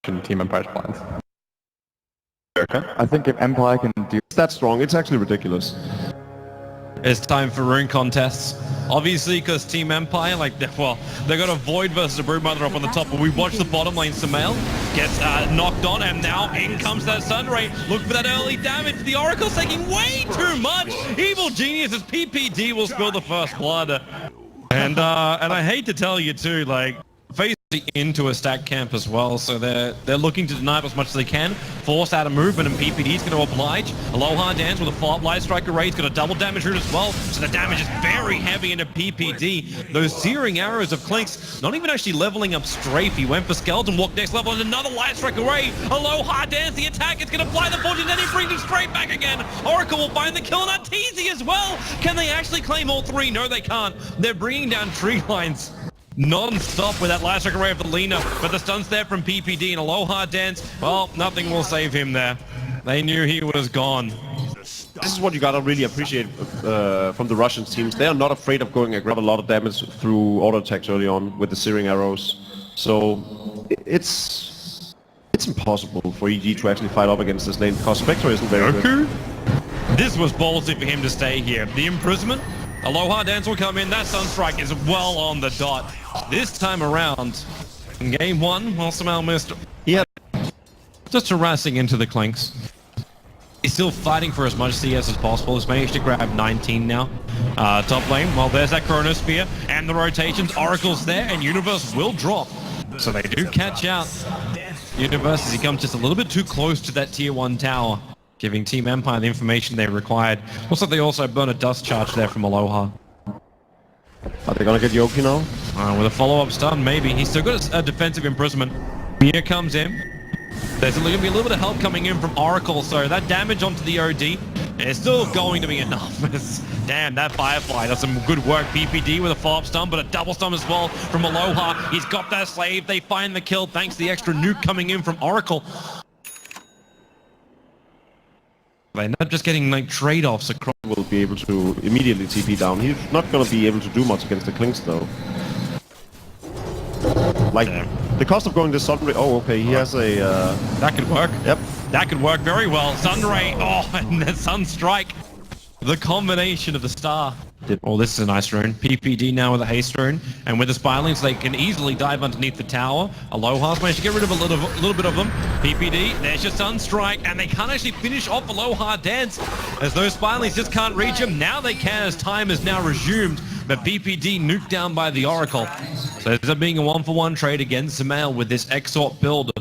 Team Empire's plans. Okay. I think if Empire can do That strong, it's actually ridiculous. It's time for rune contests. Obviously, because Team Empire, they got a Void versus a Broodmother up on the top, but we watch the bottom lane. Sumail gets knocked on, and now in comes that Sunray. Look for that early damage. The Oracle's taking way too much. Evil Genius's PPD will spill the first blood. And I hate to tell you too, face into a stack camp as well, so they're looking to deny it as much as they can, force out a movement, and PPD's going to oblige. Aloha Dance with a follow-up Light Strike Array, he's got a double damage route as well, so the damage is very heavy into PPD. Those searing arrows of Clinks not even actually leveling up Strafe. He went for Skeleton Walk next level and another Light Strike Array. Aloha Dance, the attack is going to fly the fortune, then he brings him straight back again. Oracle will find the kill on Arteezy as well. Can they actually claim all three? No, they can't. They're bringing down tree lines non-stop with that Light Strike Array of the Lina, but the stun's there from PPD, and Aloha Dance, well, nothing will save him there. They knew he was gone. This is what you gotta really appreciate from the Russian teams. They are not afraid of going and grab a lot of damage through auto attacks early on with the searing arrows. So it's impossible for EG to actually fight up against this lane because Spectre isn't very good. This was ballsy for him to stay here. The imprisonment, Aloha Dance will come in. That Sunstrike is well on the dot. This time around, in game one, Sumail missed. Yeah. Just harassing into the Clinks. He's still fighting for as much CS as possible. He's managed to grab 19 now. Top lane, well, there's that Chronosphere and the rotations. Oracle's there, and Universe will drop. So they do catch out Universe as he comes just a little bit too close to that tier 1 tower, giving Team Empire the information they required. Looks like they also burn a dust charge there from Aloha. Are they gonna get Yoki now? With a follow-up stun, maybe. He's still got a defensive imprisonment. Mia comes in. There's going to be a little bit of help coming in from Oracle, so that damage onto the OD is still going to be enough. Damn, that Firefly does some good work. PPD with a follow-up stun, but a double stun as well from Aloha. He's got that slave. They find the kill thanks to the extra nuke coming in from Oracle. They're not just getting trade-offs across. Will be able to immediately TP down. He's not gonna be able to do much against the Clinks though. The cost of going this Sunray. Oh, okay. He has a. That could work. Yep. That could work very well. Sunray. Oh, and the Sunstrike. The combination of the star. Oh, this is a nice rune. PPD now with a haste rune, and with the Spirelings, they can easily dive underneath the tower. Aloha's managed to get rid of a little bit of them. PPD, there's your Sunstrike, and they can't actually finish off Aloha Dance, as those Spirelings just can't reach him. Now they can, as time is now resumed, but PPD nuked down by the Oracle. So it ends up being a 1-for-1 trade against Sumail with this Exort build.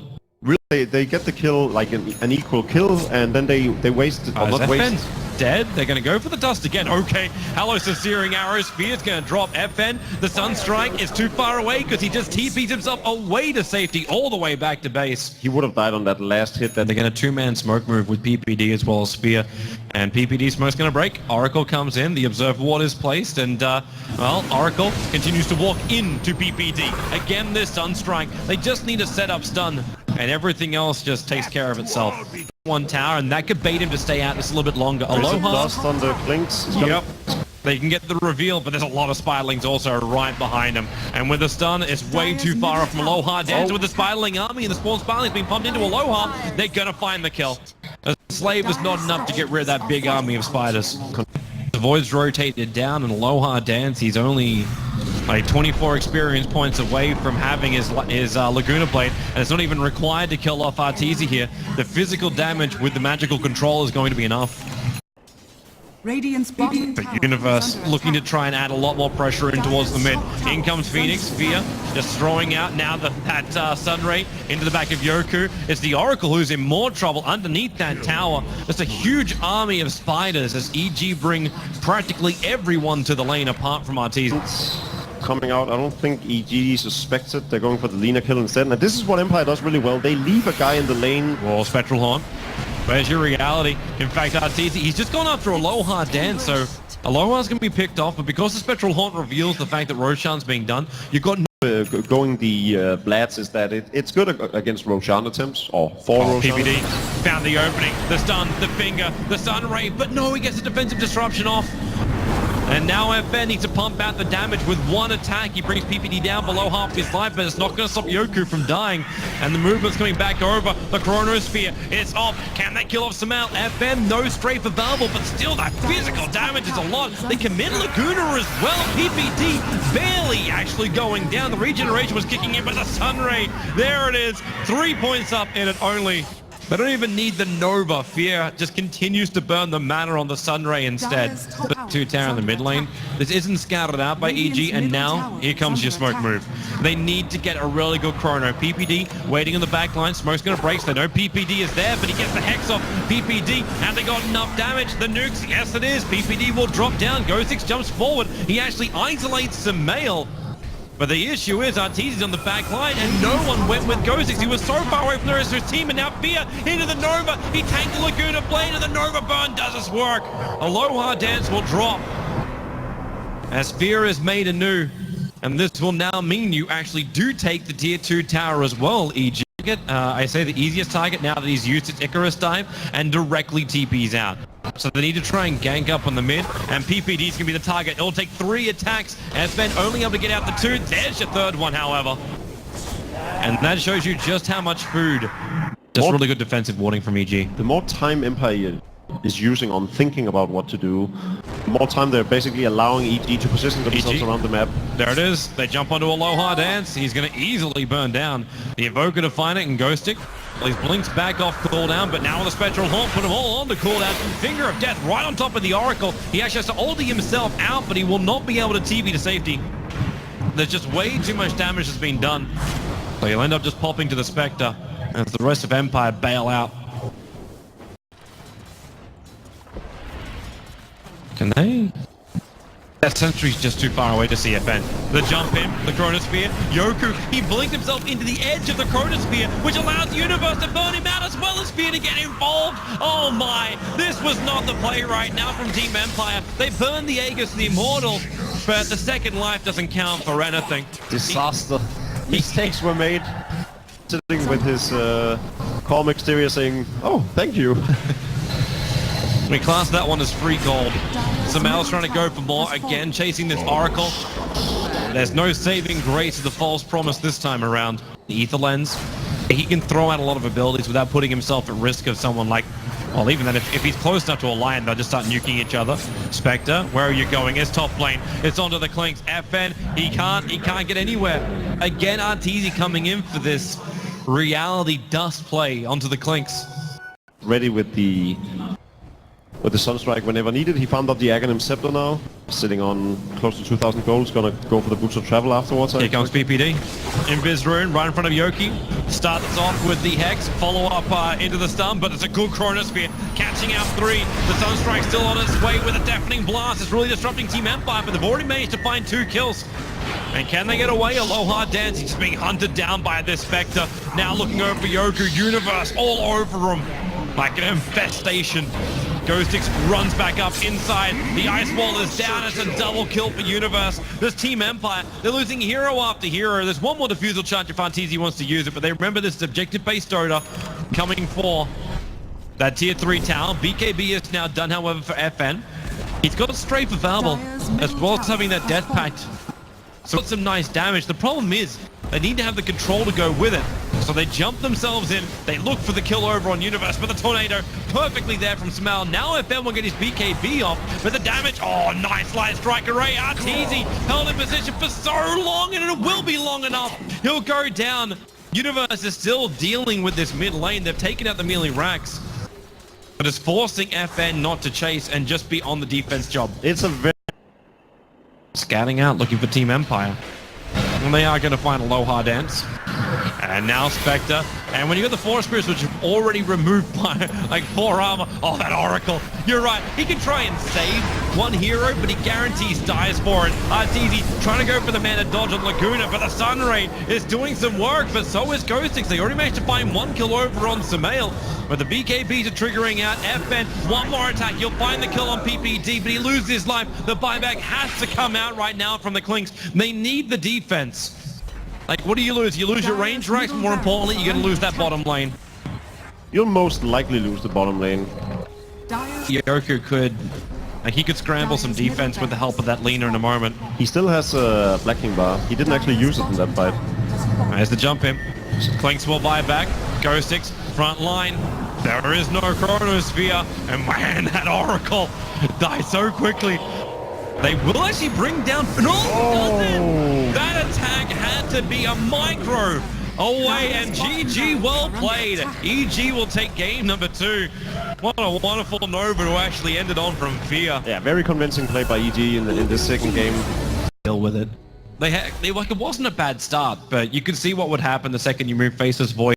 Really, they get the kill, an equal kill, and then they waste it. Not waste. Dead. They're going to go for the dust again. Okay, Halos is searing arrows. Spear's going to drop FN. The Sunstrike is too far away because he just TP's himself away to safety all the way back to base. He would have died on that last hit. They're going to two-man smoke move with PPD as well as Spear. And PPD smoke's going to break. Oracle comes in. The Observer Ward is placed. And, well, Oracle continues to walk into PPD. Again, this Sunstrike. They just need a setup stun. And everything else just takes care of itself. One tower, and that could bait him to stay out just a little bit longer. Aloha. Dust on the Clinks. Yep. They can get the reveal, but there's a lot of Spirelings also right behind them. And with the stun, it's way too far off from Aloha. Dance with the Spireling army, and the spawn Spirelings being pumped into Aloha. They're going to find the kill. A slave is not enough to get rid of that big army of spiders. The Void's rotated down, and Aloha Dance, he's only 24 experience points away from having his Laguna Blade, and it's not even required to kill off Arteezy here. The physical damage with the magical control is going to be enough. But Universe looking to try and add a lot more pressure in towards the mid. In comes Phoenix, Fear, just throwing out now that Sunray into the back of Yoku. It's the Oracle who's in more trouble underneath that tower. There's a huge army of spiders as EG bring practically everyone to the lane apart from Arteezy. Coming out, I don't think EG suspects it. They're going for the Lina kill instead. And this is what Empire does really well. They leave a guy in the lane. Well, Spectral Horn. Where's your reality? In fact, Arteezy, he's just gone after Aloha Dance, so Aloha's going to be picked off, but because the Spectral Haunt reveals the fact that Roshan's being done, you've got going the Blats is that it's good against Roshan attempts, or for Roshan. PPD found the opening, the stun, the finger, the Sun Ray, but no, he gets a defensive disruption off. And now FN needs to pump out the damage with one attack. He brings PPD down below half his life, but it's not going to stop Yoku from dying. And the movement's coming back over. The Chronosphere is off. Can they kill off Samel? FN, no strafe available, but still that physical damage is a lot. They commit Laguna as well. PPD barely actually going down. The regeneration was kicking in, but the Sunray, there it is. 3 points up in it only. They don't even need the Nova. Fear just continues to burn the mana on the Sunray instead. The 2 tower in the mid lane. This isn't scouted out by EG, and now here comes your smoke move. They need to get a really good chrono. PPD waiting in the back line. Smoke's going to break, so they know PPD is there, but he gets the Hex off PPD. Have they got enough damage? The nukes, yes it is. PPD will drop down. Go6 jumps forward. He actually isolates Samale. But the issue is Arteezy's on the back line, and no one went with Go6. He was so far away from the rest of his team, and now Fear into the Nova. He tanked the Laguna Blade, and the Nova burn does its work. Aloha Dance will drop as Fear is made anew. And this will now mean you actually do take the tier 2 tower as well, EG. I say the easiest target now that he's used its Icarus dive and directly TPs out. So they need to try and gank up on the mid, and PPD's going to be the target. It'll take 3 attacks, and Ben only able to get out the 2. There's your 3rd one, however. And that shows you just how much food. Just really good defensive warning from EG. The more time Empire is using on thinking about what to do, the more time they're basically allowing EG to position themselves around the map. There it is. They jump onto Aloha Dance. He's going to easily burn down the Evoker to find it and Ghost Stick. Well, he's blinks back off cooldown, but now with a Spectral Haunt, put him all on the cooldown. Finger of Death right on top of the Oracle. He actually has to ulti himself out, but he will not be able to TP to safety. There's just way too much damage that's been done. So he'll end up just popping to the Spectre as the rest of Empire bail out. Can they? That sentry's just too far away to see FN. The jump in, the Chronosphere. Yoku, he blinked himself into the edge of the Chronosphere, which allows the universe to burn him out as well as Fear to get involved. Oh my, this was not the play right now from Team Empire. They burned the Aegis, the Immortal, but the second life doesn't count for anything. Disaster. Mistakes were made. Sitting with his calm exterior saying, oh, thank you. We class that one as free gold. Samel's trying to go for more, again chasing this Oracle. There's no saving grace of the false promise this time around. The Ether Lens, he can throw out a lot of abilities without putting himself at risk of someone like, well, even then, if he's close enough to a Lion, they'll just start nuking each other. Spectre, where are you going? It's top lane. It's onto the Clinks. FN, he can't get anywhere. Again, Arteezy coming in for this reality dust play onto the Clinks. Ready with the Sunstrike whenever needed. He found out the Aghanim Scepter now, sitting on close to 2,000 gold. He's gonna go for the Boots of Travel afterwards. Here comes PPD. Invis Rune right in front of Yoki. Starts off with the Hex, follow up into the stun, but it's a good Chronosphere. Catching out 3. The Sunstrike's still on its way with a deafening blast. It's really disrupting Team Empire, but they've already managed to find 2 kills. And can they get away? Aloha Dance, he's being hunted down by this Spectre. Now looking over for Yoku. Universe all over him like an infestation. Ghostix runs back up inside. The Ice Wall is down. It's a double kill for Universe. This Team Empire, they're losing hero after hero. There's one more defusal charge if Arteezy wants to use it, but they remember this is objective-based Dota coming for that tier 3 tower. BKB is now done, however, for FN. He's got a strafe available, as well as having that Death Pact. So it's some nice damage. The problem is, they need to have the control to go with it. So they jump themselves in, they look for the kill over on Universe, but the Tornado perfectly there from Smell. Now FN will get his BKB off, but the damage, oh, nice light strike array. Arteezy held in position for so long, and it will be long enough. He'll go down. Universe is still dealing with this mid lane. They've taken out the melee racks, but it's forcing FN not to chase and just be on the defense job. It's a very... Scouting out, looking for Team Empire. And they are going to find Aloha Dance. And now Spectre. And when you got the 4 spirits, which have already removed by like 4 armor. Oh, that Oracle. You're right. He can try and save one hero, but he guarantees dies for it. Arteezy trying to go for the mana dodge on Laguna, but the Sunray is doing some work, but so is Ghostix. They already managed to find 1 kill over on Samale. But the BKBs are triggering out. FN, one more attack. You'll find the kill on PPD, but he loses his life. The buyback has to come out right now from the Clinks. They need the defense. Like, what do you lose? You lose your range racks, but more importantly, you're going to lose that bottom lane. You'll most likely lose the bottom lane. Yoku could Like, he could scramble some defense with the help of that leaner in a moment. He still has a Black King bar. He didn't actually use it in that fight. There's the jump in. Clinks will buy back. Ghost 6, front line. There is no Chronosphere. And man, that Oracle dies so quickly. They will actually bring down... No, doesn't! That attack had to be a micro away, and GG, well played. EG will take game number 2. What a wonderful Nova to actually end it on from Fear. Yeah, very convincing play by EG in this second game. Deal with it. Like, it wasn't a bad start, but you could see what would happen the second you move Faceless Void.